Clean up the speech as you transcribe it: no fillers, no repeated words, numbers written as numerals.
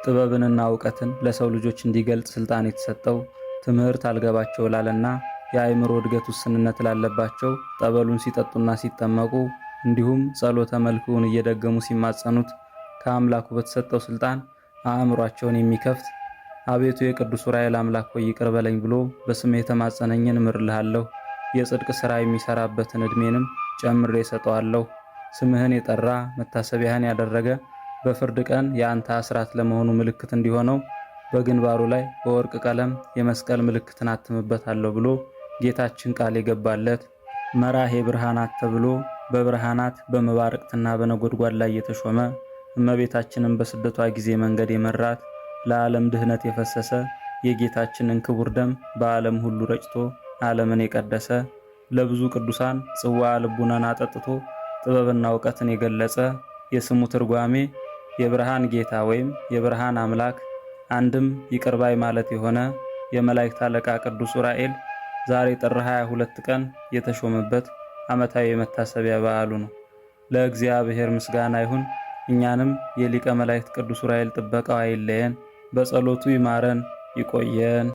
ጥበብንና ዕውቀትን ለሰው ልጆች እንዲገልጽ ስልጣን የተሰጠው ትምህርት አልገባቸው ላለና የአእምሮ እድገት ውስንነት ላለባቸው ጠበሉን ሲጠጡና ሲጠመቁ እንዲሁም ጸሎተ መልክውን እየደገሙ ሲማጸኑት ከአምላኩ በተሰጠው ስልጣን አእምሯቸውን የሚከፍት አቤቱ የቅዱስ ዑራኤል አምላክ ሆይ ይቅር በለኝ ብሎ በስምህ የተማጸነኝን እምርልሃለሁ። የጽድቅ ሥራ የሚሰራበትን ዕድሜንም ጨምሬ እሰጠዋለሁ። ስምህን የጠራ መታሰቢያህን ያደረገ በፍርድ ቀን የአንተ አስራት ለመሆኑ ምልክት እንዲሆነው በግንባሩ ላይ በወርቅ ቀለም የመስቀል ምልክትን አትምበታለሁ ብሎ ጌታችን ቃል የገባለት መራሄ ብርሃናት ተብሎ በብርሃናት በመባረቅትና በነጎድጓድ ላይ የተሾመ እመቤታችንን በስደቷ ጊዜ መንገድ የመራት ለዓለም ድህነት የፈሰሰ የጌታችንን ክቡር ደም በዓለም ሁሉ ረጭቶ ዓለምን የቀደሰ ለብዙ ቅዱሳን ጽዋ ልቡናን አጠጥቶ ጥበብና ዕውቀትን የገለጸ የስሙ ትርጓሜ የብርሃን ጌታ ወይም የብርሃን አምላክ አንድም ይቅርባይ ማለት የሆነ የመላእክት አለቃ ቅዱስ ዑራኤል ዛሬ ጥር 22 ቀን የተሾመበት ዓመታዊ የመታሰቢያ በዓሉ ነው። ለእግዚአብሔር ምስጋና ይሁን። እኛንም የሊቀ መላእክት ቅዱስ ዑራኤል ጥበቃው አይለየን፣ በጸሎቱ ይማረን ይቆየን።